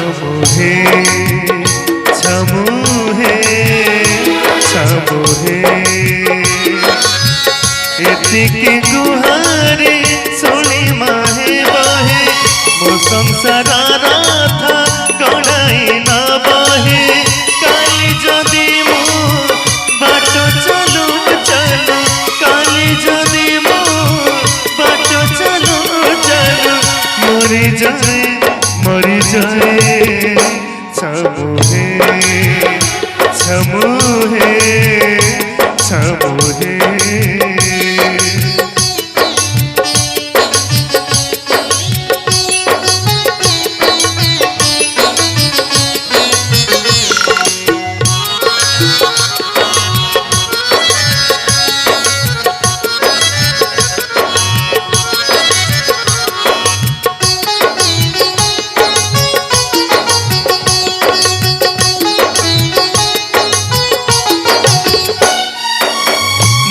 छमुहे छमुहे छमुहे एतिके गुहारे सुनी माहे बहे मो संसार राथा गणाई न बहे काली जदि मो बाट चलू चलू काली जदि मो बाट चलू चलू मरी जाए छमुहे छमुहे छमुहे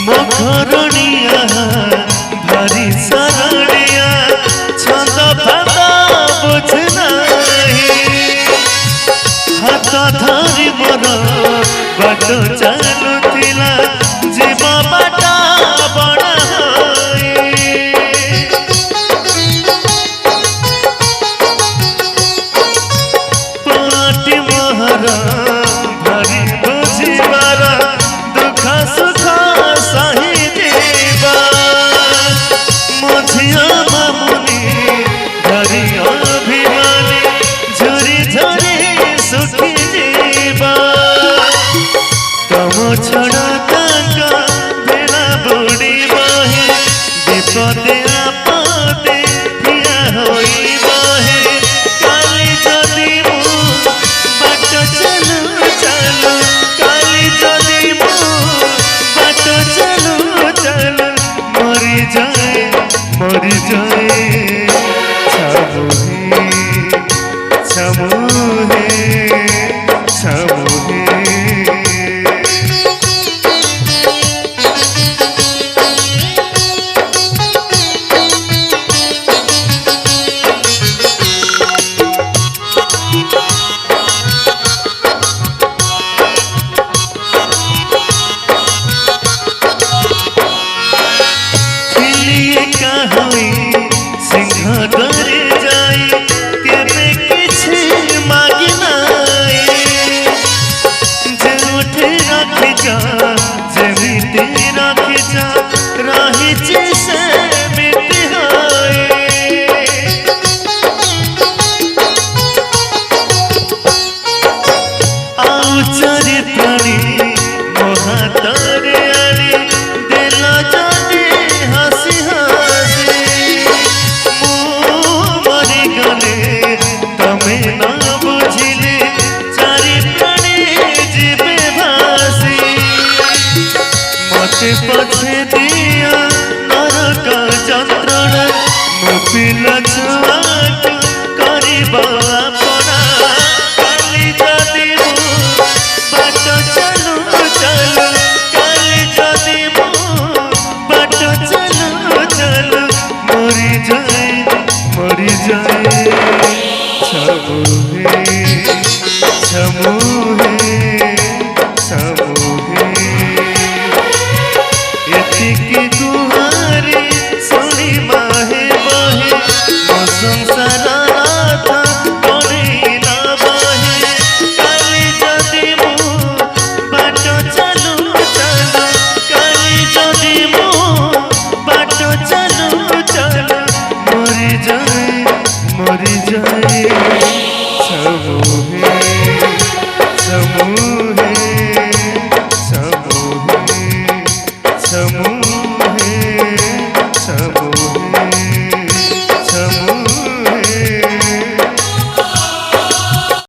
घरनिया भारी सरनिया छंद फादा बुझ नहीं हाथ धरी मोर बाट चलुथिला जीव बाटा बड़ा पाटी मोहर भारी बुझिबार दुख सुख सही देवा मझिया मामुनी धरी अभिमानी झरी झरी सुखी जीवा तम छड़ा ताका बेला बुड़ी बहे विपदे आपदे ठिया होई बहे काली जदि मु बाट चलू चलू काली जदि मु बाट चलू चलू मरी जाए छमुहे छमुहे छमुहे सिंह करे जाई केबे किछि मागी नाई जेउठे रखि जा जेमिति रखि जा रहिछि से मिति होई आउ चरित्रणी मोहातरे आनी देला जानी हसी हसी तमे न बुझिले चारि प्राणी जीवे भासी मते पछे दिया नरक चंद्रणा मो पिला छुआ करिबा अपना काली जदि मु बाट चलू चलू काली जदि मु बाट चलू चलू मरी जाए छमुहे